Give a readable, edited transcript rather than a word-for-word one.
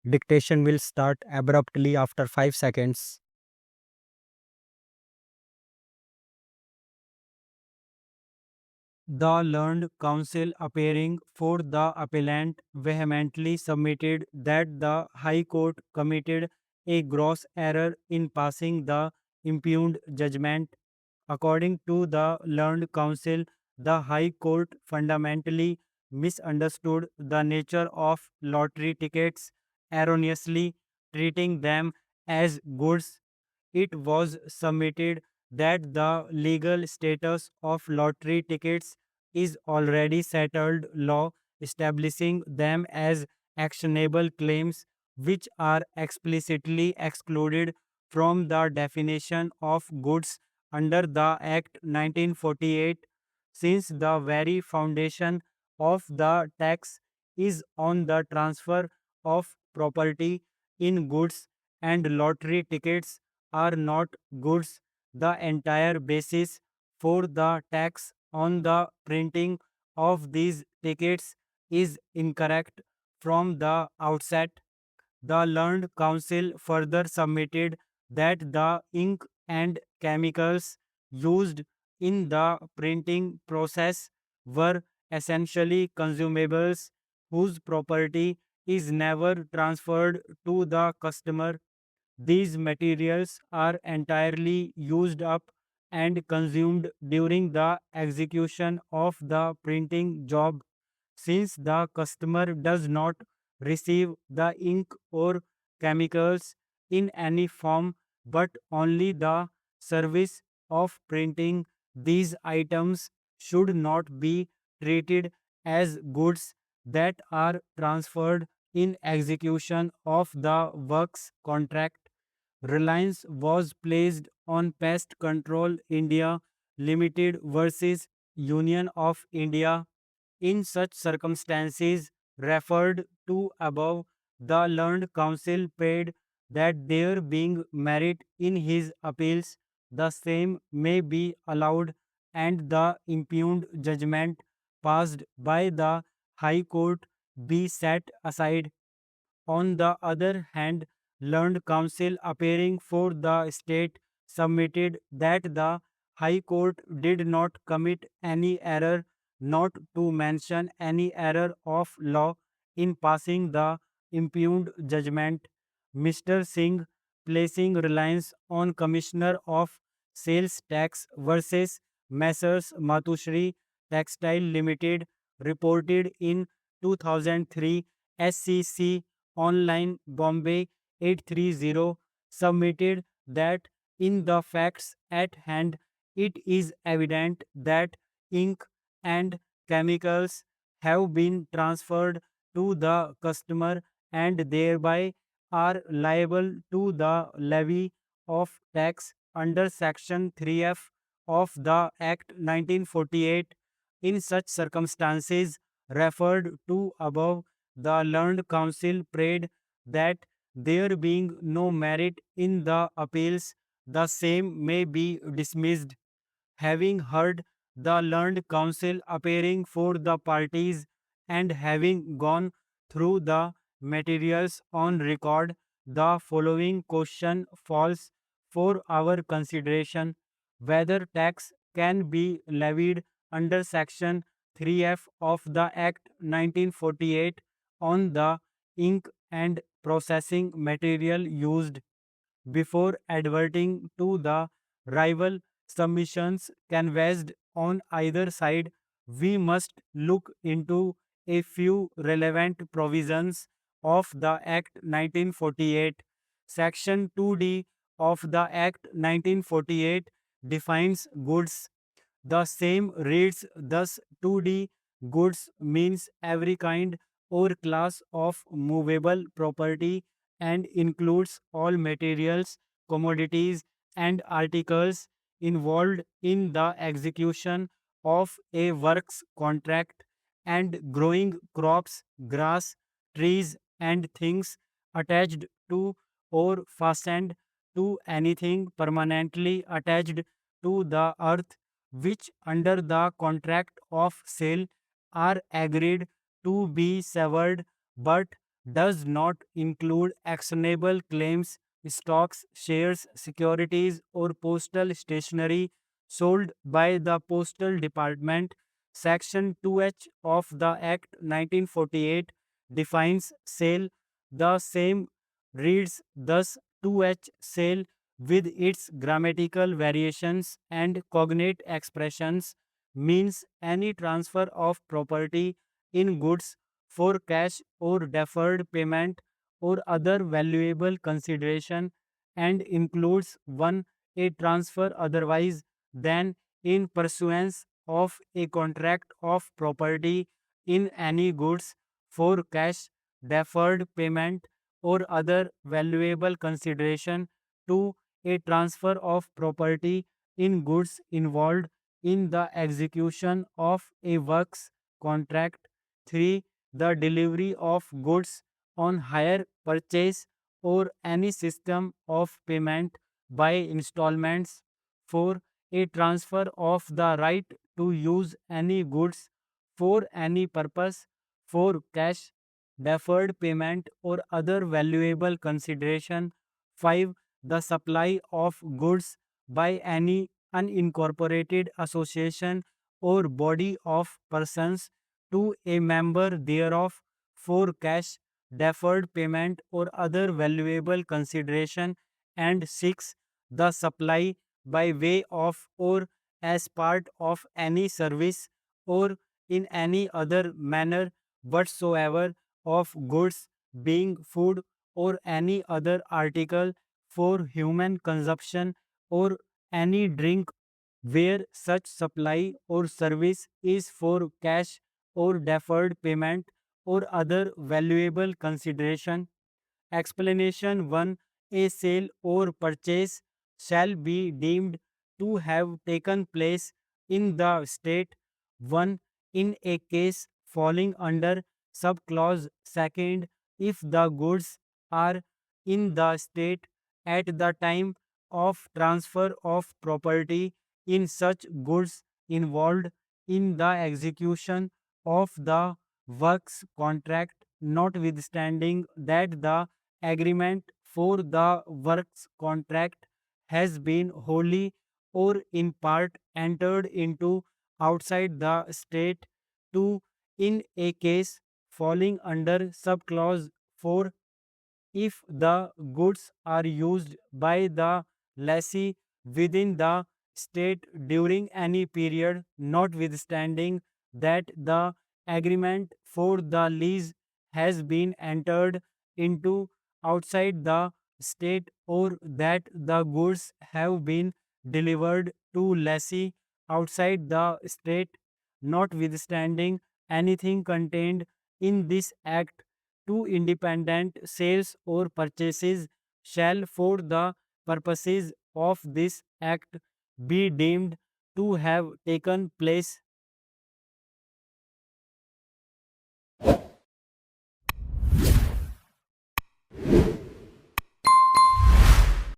Dictation will start abruptly after 5 seconds. The learned counsel appearing for the appellant vehemently submitted that the High Court committed a gross error in passing the impugned judgment. According to the learned counsel, the High Court fundamentally misunderstood the nature of lottery tickets, erroneously treating them as goods. It was submitted that the legal status of lottery tickets is already settled law, establishing them as actionable claims which are explicitly excluded from the definition of goods under the Act 1948, since the very foundation of the tax is on the transfer of property in goods, and lottery tickets are not goods. The entire basis for the tax on the printing of these tickets is incorrect from the outset. The learned counsel further submitted that the ink and chemicals used in the printing process were essentially consumables whose property is never transferred to the customer. These materials are entirely used up and consumed during the execution of the printing job. Since the customer does not receive the ink or chemicals in any form but only the service of printing, these items should not be treated as goods that are transferred in execution of the works contract. Reliance was placed on Pest Control India Limited versus Union of India. In such circumstances referred to above, the learned counsel prayed that there being merit in his appeals, the same may be allowed and the impugned judgment passed by the High Court be set aside. On the other hand, learned counsel appearing for the state submitted that the High Court did not commit any error, not to mention any error of law, in passing the impugned judgment. Mr. Singh, placing reliance on Commissioner of Sales Tax versus Messrs. Matushri Textile Limited, reported in 2003 SCC Online Bombay 830, submitted that in the facts at hand, it is evident that ink and chemicals have been transferred to the customer and thereby are liable to the levy of tax under Section 3F of the Act 1948. In such circumstances referred to above, the learned counsel prayed that there being no merit in the appeals, the same may be dismissed. Having heard the learned counsel appearing for the parties and having gone through the materials on record, the following question falls for our consideration: whether tax can be levied under Section 3F of the Act 1948 on the ink and processing material used. Before adverting to the rival submissions canvassed on either side, we must look into a few relevant provisions of the Act 1948. Section 2D of the Act 1948 defines goods. The same reads thus: 2D goods means every kind or class of movable property and includes all materials, commodities, and articles involved in the execution of a works contract and growing crops, grass, trees, and things attached to or fastened to anything permanently attached to the earth, which under the contract of sale are agreed to be severed but does not include actionable claims, stocks, shares, securities, or postal stationery sold by the Postal Department. Section 2H of the Act 1948 defines sale. The same reads thus: 2H sale with its grammatical variations and cognate expressions means any transfer of property in goods for cash or deferred payment or other valuable consideration, and includes 1. A transfer otherwise than in pursuance of a contract of property in any goods for cash, deferred payment, or other valuable consideration. 2. A transfer of property in goods involved in the execution of a works contract. 3. The delivery of goods on hire purchase or any system of payment by installments. 4. A transfer of the right to use any goods for any purpose for cash, deferred payment, or other valuable consideration. 5. The supply of goods by any unincorporated association or body of persons to a member thereof for cash, deferred payment, or other valuable consideration. And 6. The supply by way of or as part of any service or in any other manner whatsoever of goods, being food or any other article for human consumption, or any drink where such supply or service is for cash or deferred payment or other valuable consideration. Explanation 1. A sale or purchase shall be deemed to have taken place in the state 1 in a case falling under subclause 2nd if the goods are in the state at the time of transfer of property in such goods involved in the execution of the works contract, notwithstanding that the agreement for the works contract has been wholly or in part entered into outside the state. 2. In a case falling under subclause 4, if the goods are used by the lessee within the state during any period, notwithstanding that the agreement for the lease has been entered into outside the state, or that the goods have been delivered to lessee outside the state, notwithstanding anything contained in this act, 2 independent sales or purchases shall for the purposes of this act be deemed to have taken place